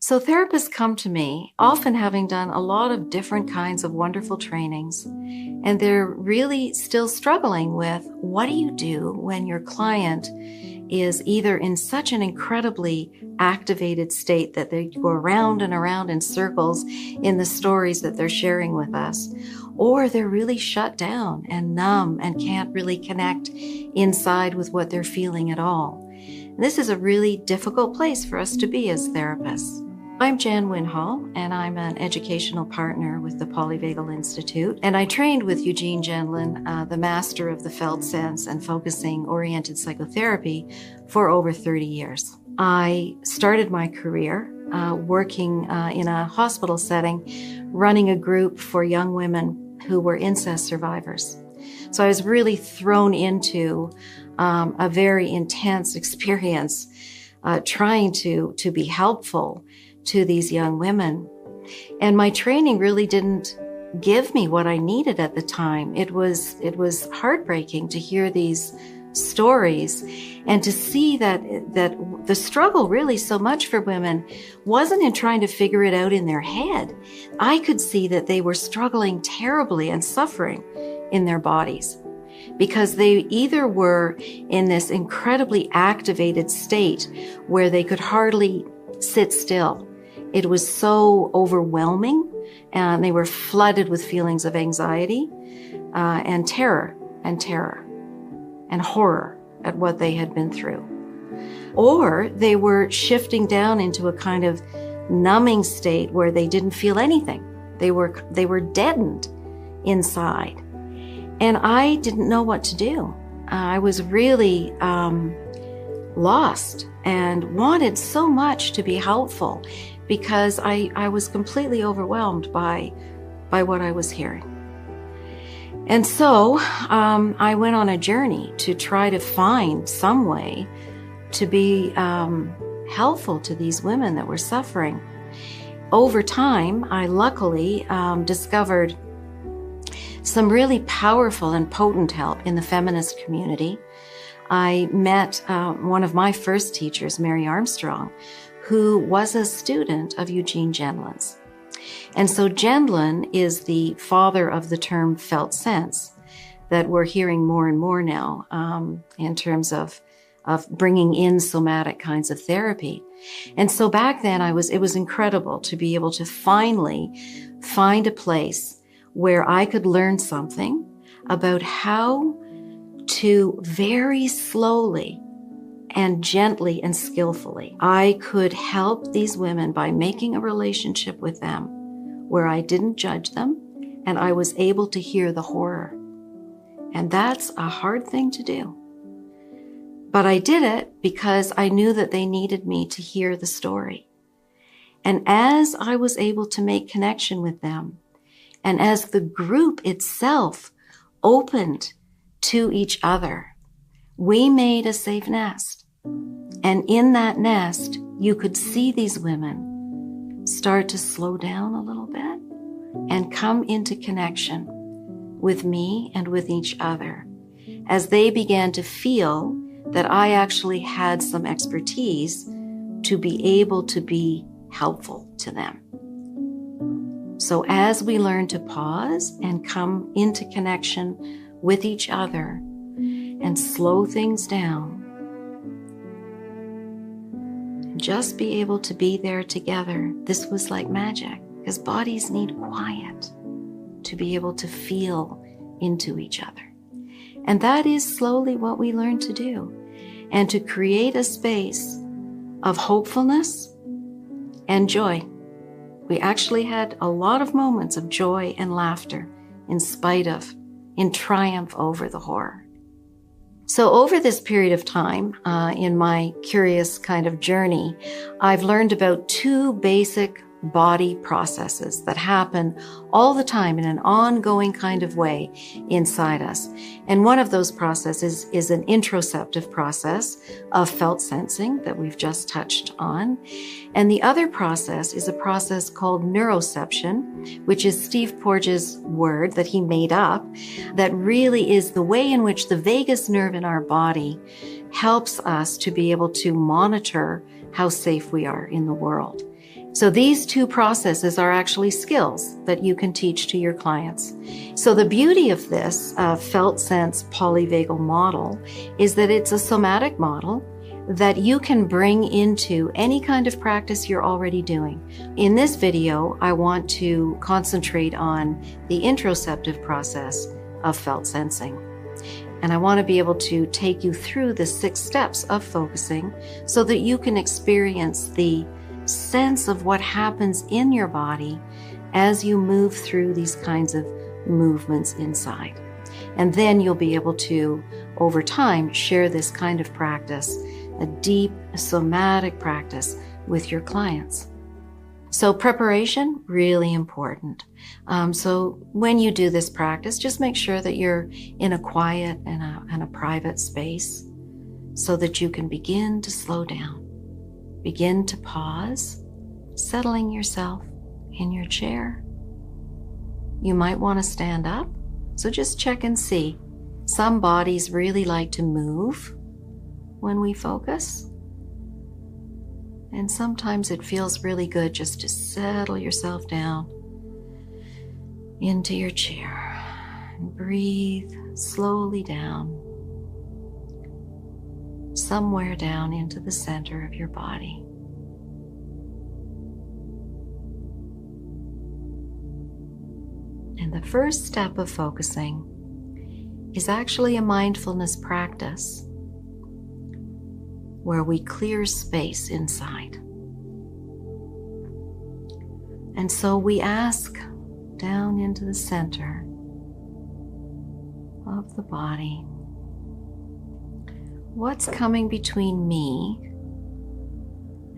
So therapists come to me, often having done a lot of different kinds of wonderful trainings, and they're really still struggling with what do you do when your client is either in such an incredibly activated state that they go around and around in circles in the stories that they're sharing with us, or they're really shut down and numb and can't really connect inside with what they're feeling at all. This is a really difficult place for us to be as therapists. I'm Jan Winhall, and I'm an educational partner with the Polyvagal Institute, and I trained with Eugene Gendlin, the master of the Felt Sense and Focusing Oriented Psychotherapy, for over 30 years. I started my career working in a hospital setting, running a group for young women who were incest survivors. So I was really thrown into a very intense experience trying to be helpful to these young women. And my training really didn't give me what I needed at the time. It was heartbreaking to hear these stories and to see that the struggle really so much for women wasn't in trying to figure it out in their head. I could see that they were struggling terribly and suffering in their bodies because they either were in this incredibly activated state where they could hardly sit still. It was so overwhelming, and they were flooded with feelings of anxiety and terror and horror at what they had been through. Or they were shifting down into a kind of numbing state where they didn't feel anything. They were deadened inside. And I didn't know what to do. I was really lost and wanted so much to be helpful because I was completely overwhelmed by what I was hearing. And so I went on a journey to try to find some way to be helpful to these women that were suffering. Over time, I luckily discovered some really powerful and potent help in the feminist community. I met one of my first teachers, Mary Armstrong, who was a student of Eugene Gendlin's. And so Gendlin is the father of the term felt sense that we're hearing more and more now in terms of bringing in somatic kinds of therapy. And so back then it was incredible to be able to finally find a place where I could learn something about how to very slowly and gently and skillfully, I could help these women by making a relationship with them where I didn't judge them and I was able to hear the horror. And that's a hard thing to do. But I did it because I knew that they needed me to hear the story. And as I was able to make connection with them, and as the group itself opened to each other, we made a safe nest. And in that nest, you could see these women start to slow down a little bit and come into connection with me and with each other as they began to feel that I actually had some expertise to be able to be helpful to them. So as we learn to pause and come into connection with each other and slow things down, just be able to be there together, this was like magic because bodies need quiet to be able to feel into each other. And that is slowly what we learn to do, and to create a space of hopefulness and joy. We actually had a lot of moments of joy and laughter in triumph over the horror. So over this period of time, in my curious kind of journey, I've learned about two basic body processes that happen all the time in an ongoing kind of way inside us. And one of those processes is an interoceptive process of felt sensing that we've just touched on. And the other process is a process called neuroception, which is Steve Porges' word that he made up, that really is the way in which the vagus nerve in our body helps us to be able to monitor how safe we are in the world. So these two processes are actually skills that you can teach to your clients. So the beauty of this Felt Sense Polyvagal Model is that it's a somatic model that you can bring into any kind of practice you're already doing. In this video, I want to concentrate on the interoceptive process of felt sensing. And I want to be able to take you through the 6 steps of focusing so that you can experience the sense of what happens in your body as you move through these kinds of movements inside. And then you'll be able to, over time, share this kind of practice, a deep somatic practice, with your clients. So preparation, really important. So when you do this practice, just make sure that you're in a quiet and a private space so that you can begin to slow down. Begin to pause, settling yourself in your chair. You might want to stand up, so just check and see. Some bodies really like to move when we focus. And sometimes it feels really good just to settle yourself down into your chair and breathe slowly down, somewhere down into the center of your body. And the first step of focusing is actually a mindfulness practice where we clear space inside. And so we ask down into the center of the body, what's coming between me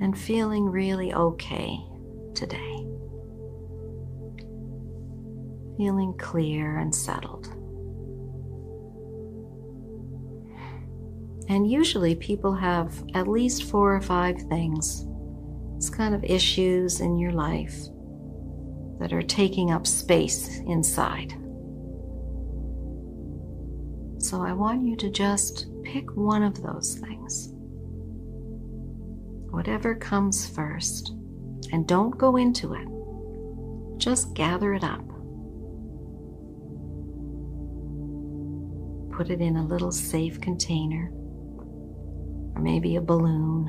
and feeling really okay today? Feeling clear and settled. And usually people have at least 4 or 5 things. It's kind of issues in your life that are taking up space inside. So I want you to just pick one of those things. Whatever comes first. And don't go into it. Just gather it up. Put it in a little safe container. Or maybe a balloon.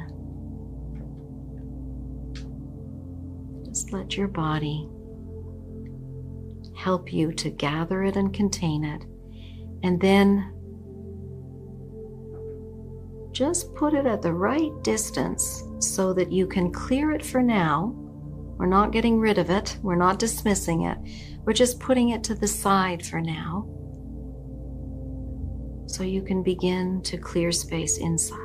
Just let your body help you to gather it and contain it. And then just put it at the right distance so that you can clear it for now. We're not getting rid of it. We're not dismissing it. We're just putting it to the side for now, so you can begin to clear space inside.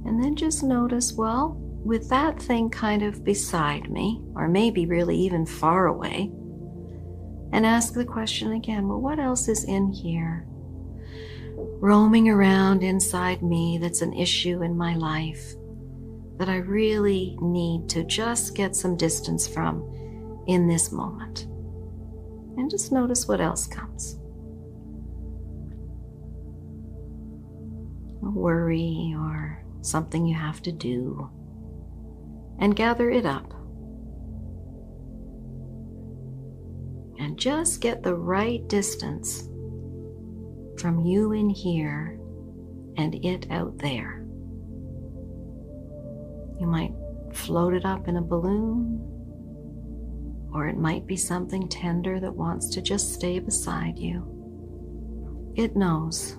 And then just notice, well, with that thing kind of beside me, or maybe really even far away, and ask the question again, well, what else is in here, roaming around inside me that's an issue in my life that I really need to just get some distance from in this moment? And just notice what else comes. A worry or something you have to do, and gather it up. And just get the right distance from you in here and it out there. You might float it up in a balloon, or it might be something tender that wants to just stay beside you. It knows.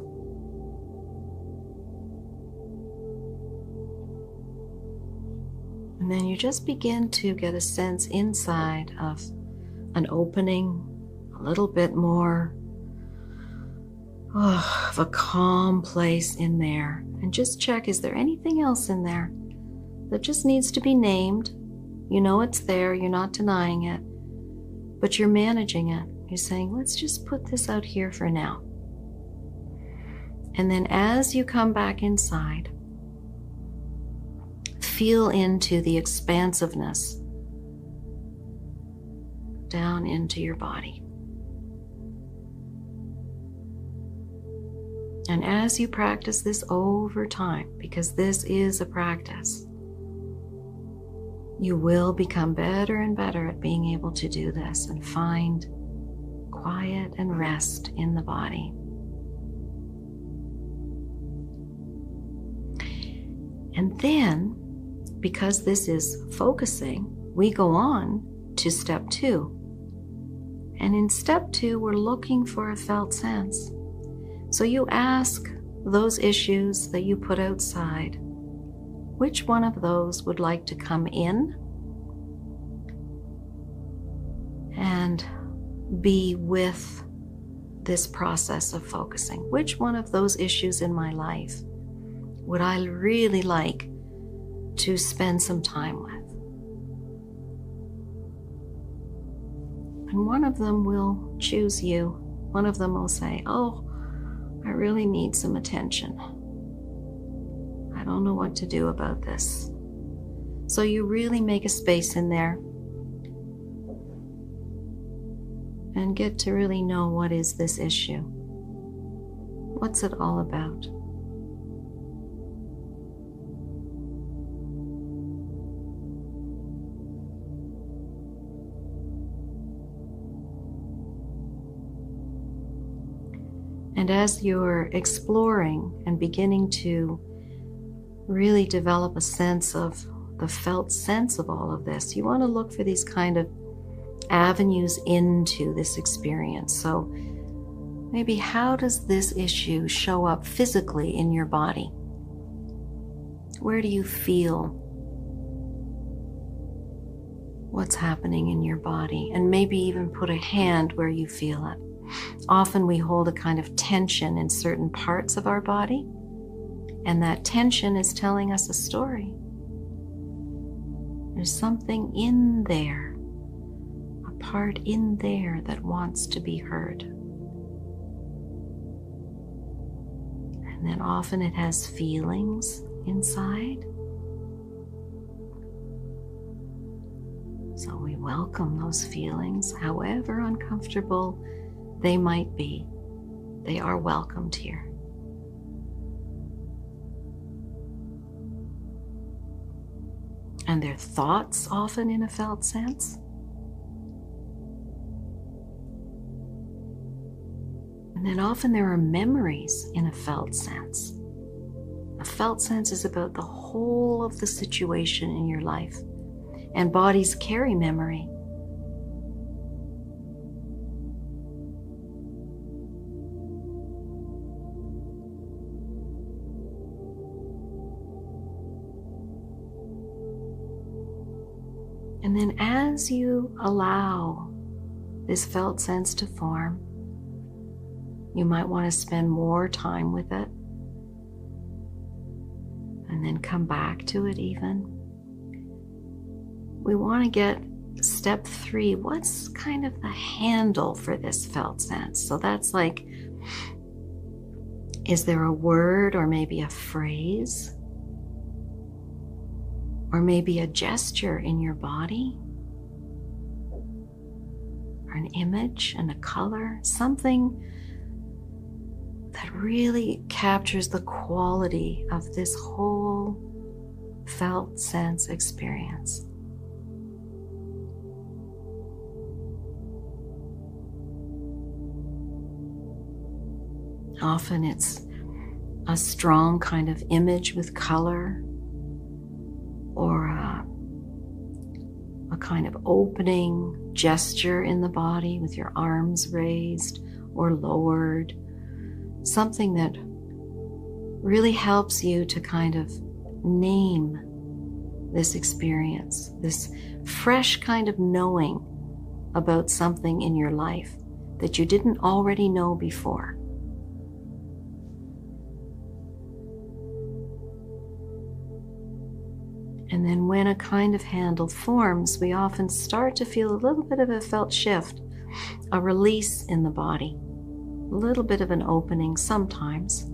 And then you just begin to get a sense inside of an opening, a little bit more of a calm place in there. And just check, is there anything else in there that just needs to be named? You know it's there, you're not denying it, but you're managing it. You're saying, let's just put this out here for now. And then as you come back inside, feel into the expansiveness down into your body. And as you practice this over time, because this is a practice, you will become better and better at being able to do this and find quiet and rest in the body. And then, because this is focusing, we go on to step 2. And in step 2, we're looking for a felt sense. So you ask those issues that you put outside, which one of those would like to come in and be with this process of focusing? Which one of those issues in my life would I really like to spend some time with? And one of them will choose you. One of them will say, oh, I really need some attention. I don't know what to do about this. So you really make a space in there and get to really know, what is this issue? What's it all about? And as you're exploring and beginning to really develop a sense of the felt sense of all of this, you want to look for these kind of avenues into this experience. So maybe, how does this issue show up physically in your body? Where do you feel what's happening in your body? And maybe even put a hand where you feel it. Often we hold a kind of tension in certain parts of our body, and that tension is telling us a story. There's something in there, a part in there that wants to be heard. And then often it has feelings inside. So we welcome those feelings, however uncomfortable they might be. They are welcomed here. And they're thoughts often in a felt sense. And then often there are memories in a felt sense. A felt sense is about the whole of the situation in your life. And bodies carry memory. And then as you allow this felt sense to form, you might want to spend more time with it and then come back to it even. We want to get step 3. What's kind of the handle for this felt sense? So that's like, is there a word or maybe a phrase? Or maybe a gesture in your body, or an image and a color, something that really captures the quality of this whole felt sense experience. Often it's a strong kind of image with color, or a kind of opening gesture in the body with your arms raised or lowered. Something that really helps you to kind of name this experience, this fresh kind of knowing about something in your life that you didn't already know before. And then when a kind of handle forms, we often start to feel a little bit of a felt shift, a release in the body, a little bit of an opening sometimes.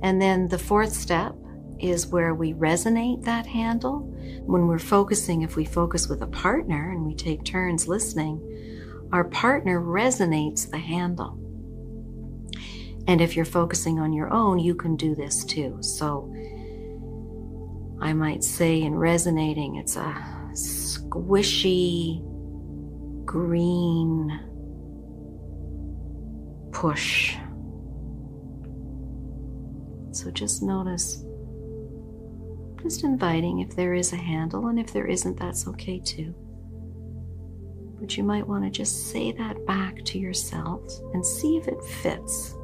And then the 4th step is where we resonate that handle. When we're focusing, if we focus with a partner and we take turns listening, our partner resonates the handle. And if you're focusing on your own, you can do this too. So I might say in resonating, it's a squishy green push. So just notice, just inviting if there is a handle, and if there isn't, that's okay too. But you might want to just say that back to yourself and see if it fits.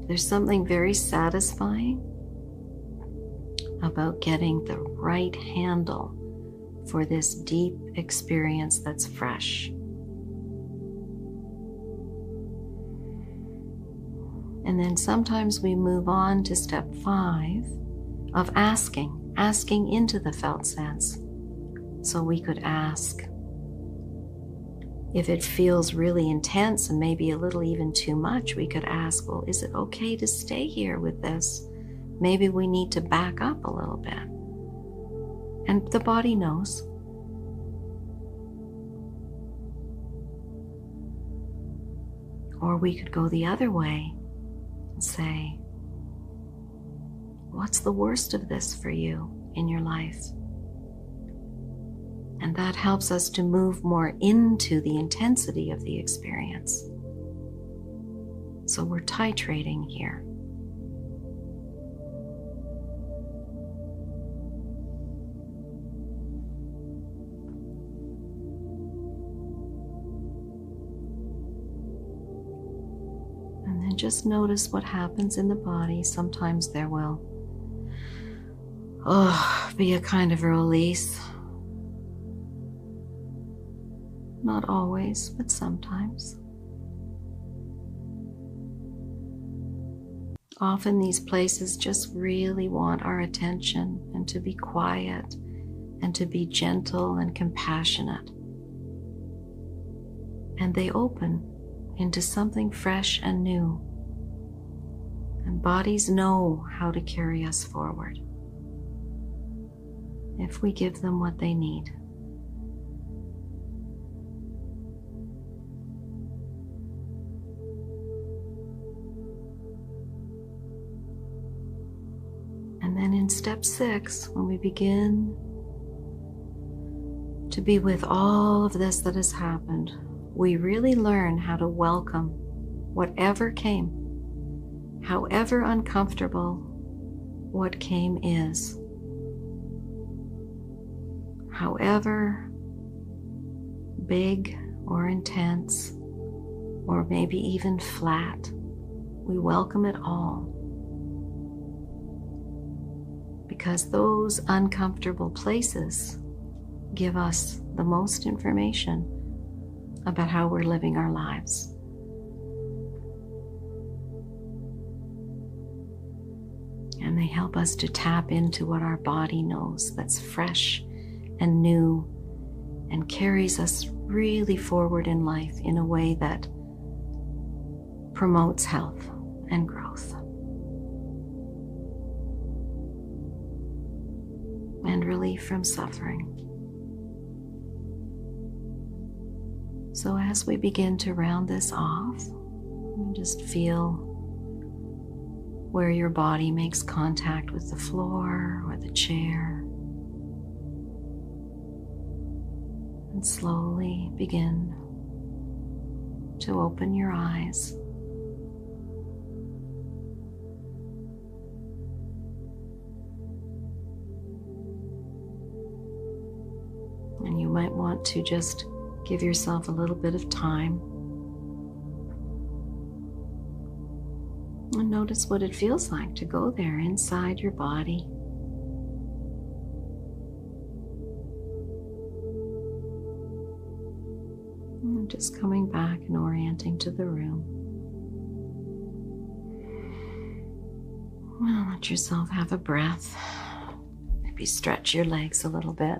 There's something very satisfying about getting the right handle for this deep experience that's fresh. And then sometimes we move on to step 5 of asking into the felt sense. So we could ask, if it feels really intense and maybe a little even too much, we could ask, well, is it okay to stay here with this? Maybe we need to back up a little bit. And the body knows. Or we could go the other way and say, what's the worst of this for you in your life? And that helps us to move more into the intensity of the experience. So we're titrating here. And then just notice what happens in the body. Sometimes there will be a kind of a release. Not always, but sometimes. Often these places just really want our attention, and to be quiet and to be gentle and compassionate. And they open into something fresh and new. And bodies know how to carry us forward if we give them what they need. And then in step 6, when we begin to be with all of this that has happened, we really learn how to welcome whatever came, however uncomfortable what came is, however big or intense, or maybe even flat. We welcome it all. Because those uncomfortable places give us the most information about how we're living our lives. And they help us to tap into what our body knows that's fresh and new and carries us really forward in life in a way that promotes health and growth. And relief from suffering. So as we begin to round this off, just feel where your body makes contact with the floor or the chair. And slowly begin to open your eyes. And you might want to just give yourself a little bit of time and notice what it feels like to go there inside your body. And just coming back and orienting to the room. Well, let yourself have a breath. Maybe stretch your legs a little bit.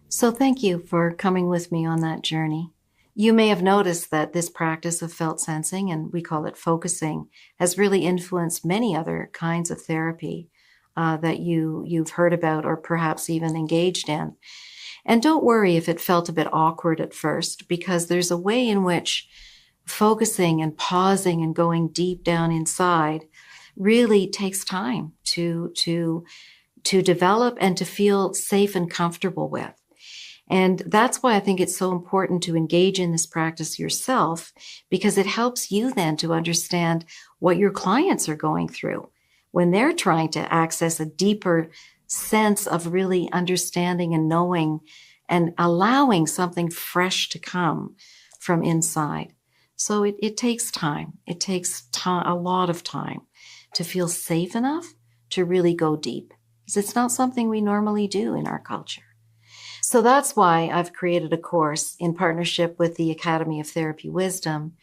So thank you for coming with me on that journey. You may have noticed that this practice of felt sensing, and we call it focusing, has really influenced many other kinds of therapy. that you've heard about or perhaps even engaged in. And don't worry if it felt a bit awkward at first, because there's a way in which focusing and pausing and going deep down inside really takes time to develop and to feel safe and comfortable with. And that's why I think it's so important to engage in this practice yourself, because it helps you then to understand what your clients are going through when they're trying to access a deeper sense of really understanding and knowing and allowing something fresh to come from inside. So it takes time. It takes a lot of time to feel safe enough to really go deep, because it's not something we normally do in our culture. So that's why I've created a course in partnership with the Academy of Therapy Wisdom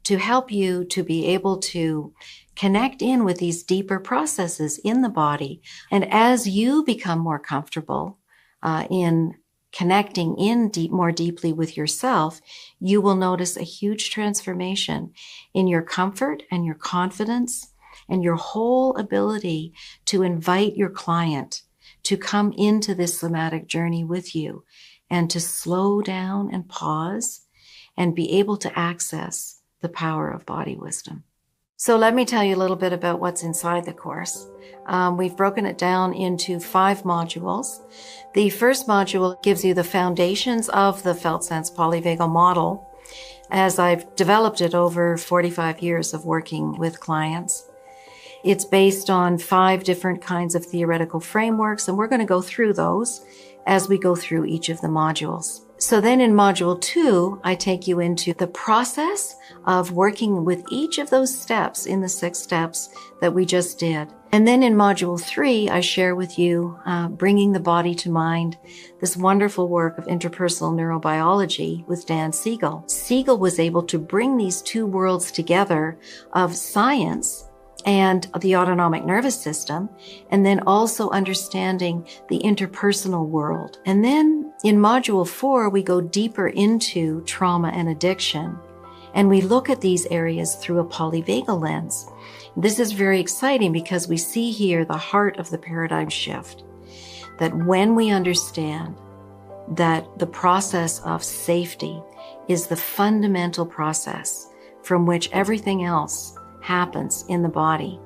to help you to be able to connect in with these deeper processes in the body. And as you become more comfortable in connecting in more deeply with yourself, you will notice a huge transformation in your comfort and your confidence and your whole ability to invite your client to come into this somatic journey with you and to slow down and pause and be able to access the power of body wisdom. So let me tell you a little bit about what's inside the course. We've broken it down into 5 modules. The first module gives you the foundations of the Felt Sense Polyvagal Model, as I've developed it over 45 years of working with clients. It's based on 5 different kinds of theoretical frameworks, and we're going to go through those as we go through each of the modules. So then in module 2, I take you into the process of working with each of those steps in the 6 steps that we just did. And then in module 3, I share with you bringing the body to mind, this wonderful work of interpersonal neurobiology with Dan Siegel. Siegel was able to bring these 2 worlds together of science and the autonomic nervous system, and then also understanding the interpersonal world. And then in module 4, we go deeper into trauma and addiction, and we look at these areas through a polyvagal lens. This is very exciting because we see here the heart of the paradigm shift, that when we understand that the process of safety is the fundamental process from which everything else happens in the body,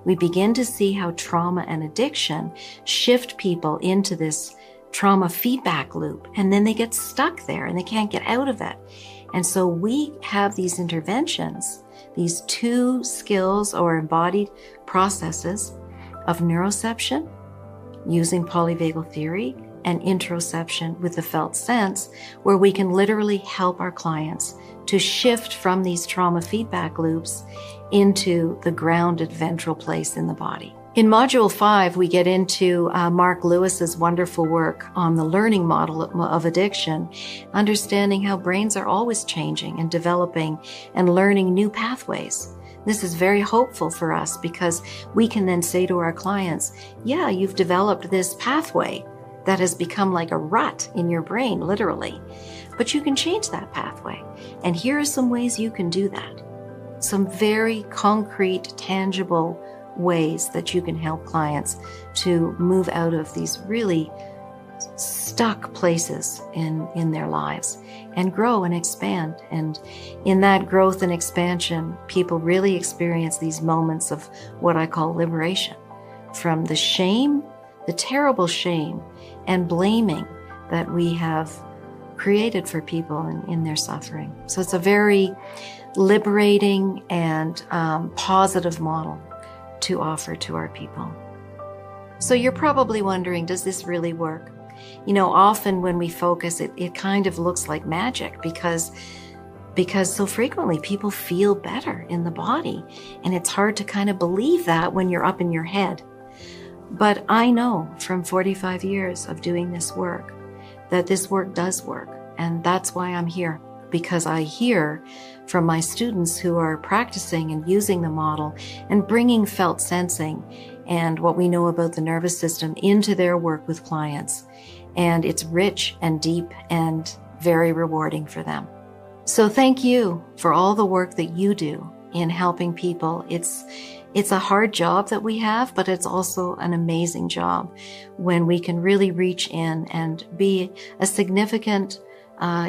we begin to see how trauma and addiction shift people into this trauma feedback loop, and then they get stuck there and they can't get out of it. And so we have these interventions, these 2 skills or embodied processes of neuroception using polyvagal theory and interoception with the felt sense, where we can literally help our clients to shift from these trauma feedback loops into the grounded ventral place in the body. In module 5, we get into Mark Lewis's wonderful work on the learning model of addiction, understanding how brains are always changing and developing and learning new pathways. This is very hopeful for us because we can then say to our clients, yeah, you've developed this pathway that has become like a rut in your brain, literally, but you can change that pathway. And here are some ways you can do that. Some very concrete, tangible ways that you can help clients to move out of these really stuck places in their lives and grow and expand. And in that growth and expansion, people really experience these moments of what I call liberation from the shame, the terrible shame and blaming that we have created for people in their suffering. So it's a very liberating and positive model to offer to our people. So you're probably wondering, does this really work? You know, often when we focus, it kind of looks like magic because so frequently people feel better in the body, and it's hard to kind of believe that when you're up in your head. But I know from 45 years of doing this work that this work does work, and that's why I'm here, because I hear from my students who are practicing and using the model and bringing felt sensing and what we know about the nervous system into their work with clients. And it's rich and deep and very rewarding for them. So thank you for all the work that you do in helping people. It's It's a hard job that we have, but it's also an amazing job when we can really reach in and be a significant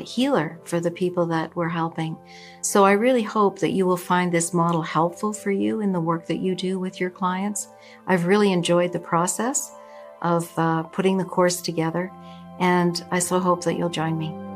healer for the people that we're helping. So I really hope that you will find this model helpful for you in the work that you do with your clients. I've really enjoyed the process of putting the course together, and I so hope that you'll join me.